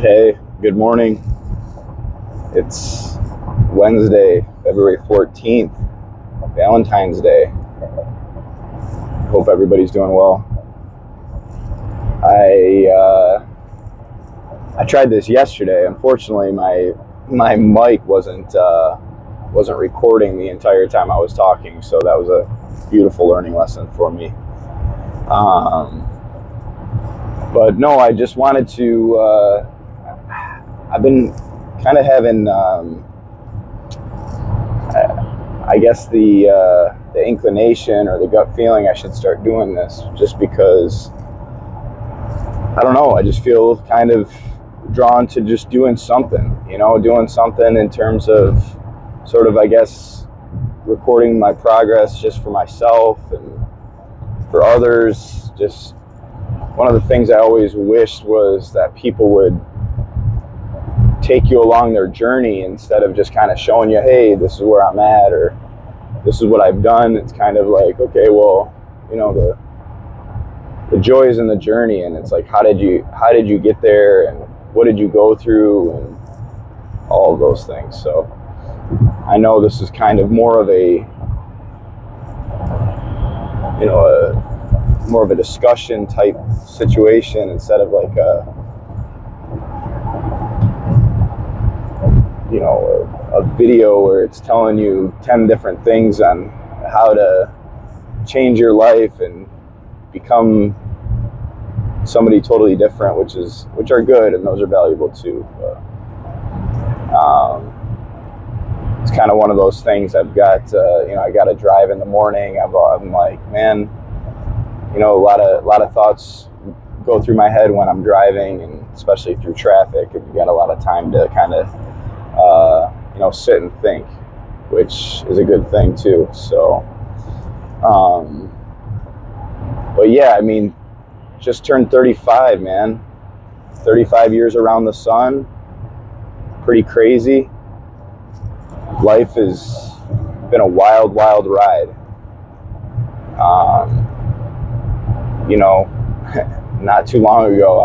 Hey, good morning. It's Wednesday, February 14th, Valentine's Day. Hope everybody's doing well. I tried this yesterday. Unfortunately, my mic wasn't recording the entire time I was talking, so that was a beautiful learning lesson for me. But no, I just wanted to. I've been kind of having, I guess the inclination or the gut feeling I should start doing this, just because I don't know. I just feel kind of drawn to just doing something, doing something in terms of sort of, I guess, recording my progress just for myself and for others. Just one of the things I always wished was that people would take you along their journey instead of just kind of showing you, hey, this is where I'm at, or this is what I've done. It's kind of like, okay, well, the joy is in the journey, and it's like, how did you get there, and what did you go through, and all of those things. So I know this is kind of more of a discussion type situation instead of like a video where it's telling you 10 different things on how to change your life and become somebody totally different, which are good, and those are valuable too. But, it's kind of one of those things. I've got I got to drive in the morning. I'm like, man, a lot of thoughts go through my head when I'm driving, and especially through traffic. And you got a lot of time to kind of sit and think, which is a good thing too. So, but yeah, I mean, just turned 35, man. 35 years around the sun. Pretty crazy. Life has been a wild, wild ride. Not too long ago,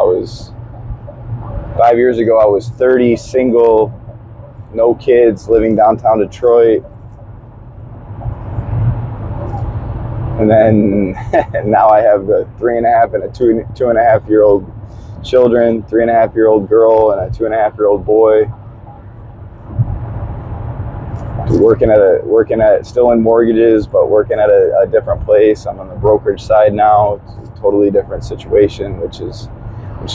5 years ago, I was 30, single, no kids, living downtown Detroit. And then now I have a 3.5 and a 2.5-year-old children, 3.5-year-old girl and a 2.5-year-old boy. Working at still in mortgages, but working at a different place. I'm on the brokerage side now. It's a totally different situation, which is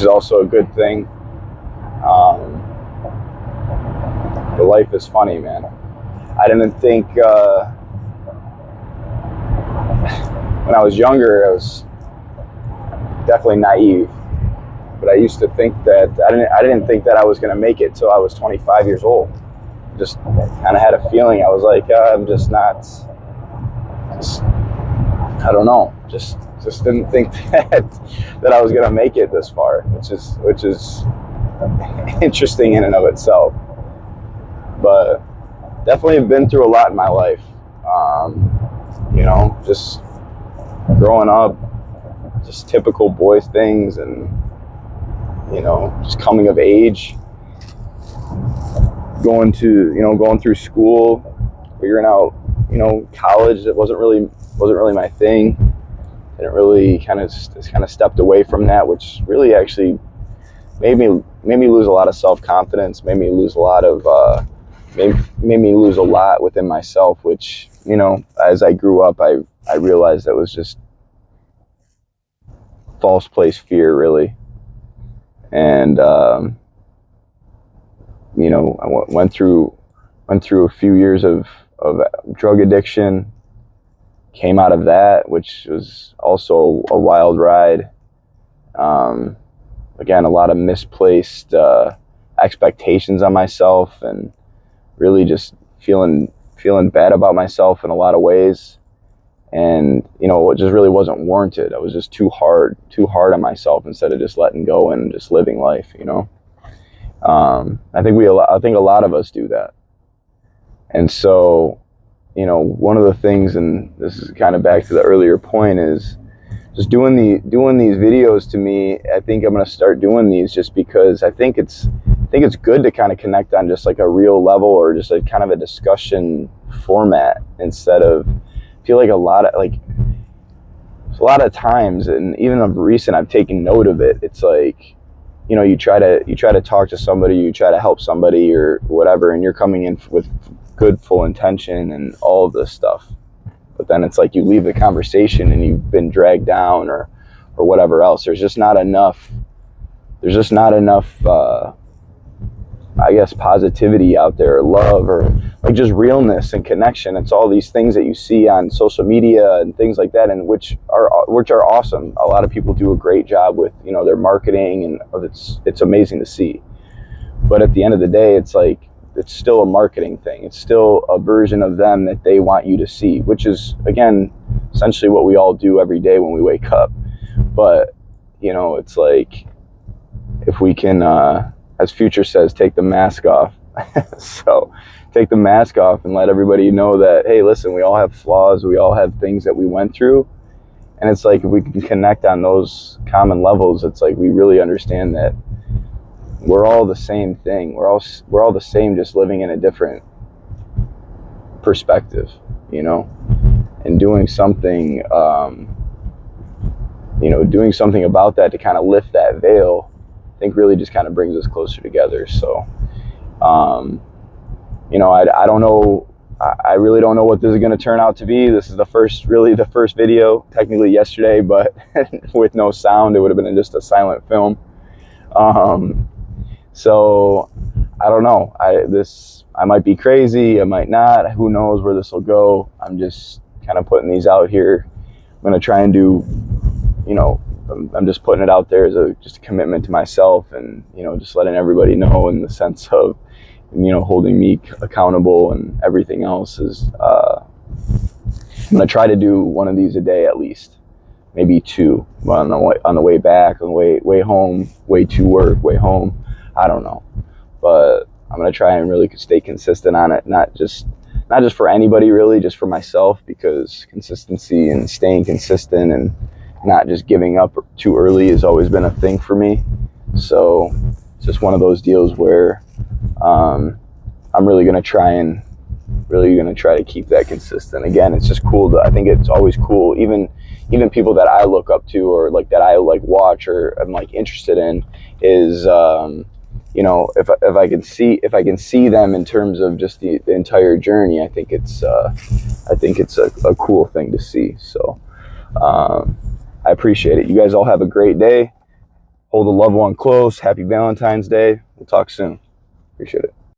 also a good thing. But life is funny, man. I didn't think when I was younger, I was definitely naive. But I used to think that I didn't think that I was going to make it till I was 25 years old. Just kind of had a feeling. I was like, I'm just not. I don't know. Just didn't think that I was going to make it this far, which is interesting in and of itself. But definitely have been through a lot in my life. Just growing up, just typical boys things, and just coming of age, going through school, figuring out college. That wasn't really my thing. Didn't really kind of stepped away from that, which really actually made me lose a lot of self-confidence, made me lose a lot within myself, which as I grew up, I realized that was just false place fear, really. And I went through a few years of drug addiction, came out of that, which was also a wild ride. Again, a lot of misplaced expectations on myself, and really just feeling bad about myself in a lot of ways. And it just really wasn't warranted. I was just too hard on myself instead of just letting go and just living life. I think a lot of us do that. And so, one of the things, and this is kind of back to the earlier point, is just doing these videos, to me, I think I'm going to start doing these just because I think it's good to kind of connect on just like a real level, or just a kind of a discussion format, instead of, I feel like a lot of times, and even of recent, I've taken note of it. It's like, you know, you try to talk to somebody, you try to help somebody or whatever, and you're coming in with good full intention and all of this stuff. But then it's like you leave the conversation and you've been dragged down or whatever else. There's just not enough I guess positivity out there, or love, or like just realness and connection. It's all these things that you see on social media and things like that, and which are awesome. A lot of people do a great job with, you know, their marketing, and it's amazing to see. But at the end of the day, it's like, it's still a marketing thing. It's still a version of them that they want you to see, which is, again, essentially what we all do every day when we wake up. But, you know, it's like, if we can, as Future says, take the mask off. So take the mask off and let everybody know that, hey, listen, we all have flaws. We all have things that we went through. And it's like, if we can connect on those common levels, it's like we really understand that we're all the same thing. We're all the same, just living in a different perspective, you know, and doing something, doing something about that to kind of lift that veil, I think really just kind of brings us closer together. So, you know, I don't know. I really don't know what this is going to turn out to be. This is the first video, technically yesterday, but with no sound. It would have been just a silent film. So I don't know. I might be crazy. I might not. Who knows where this will go? I'm just kind of putting these out here. I'm going to try and do, you know, I'm just putting it out there as just a commitment to myself, and, you know, just letting everybody know, in the sense of, you know, holding me accountable, and everything else is, I'm going to try to do one of these a day at least, maybe two, on the way back, on the way home, way to work, way home. I don't know, but I'm going to try and really stay consistent on it. Not just for anybody, really, just for myself, because consistency and staying consistent and not just giving up too early has always been a thing for me. So it's just one of those deals where, I'm really going to try to keep that consistent. Again, it's just cool. I think it's always cool, even people that I look up to, or like that I like watch, or I'm like interested in, is, you know, if I can see them in terms of just the entire journey, I think it's a cool thing to see. So, I appreciate it. You guys all have a great day. Hold a loved one close. Happy Valentine's Day. We'll talk soon. Appreciate it.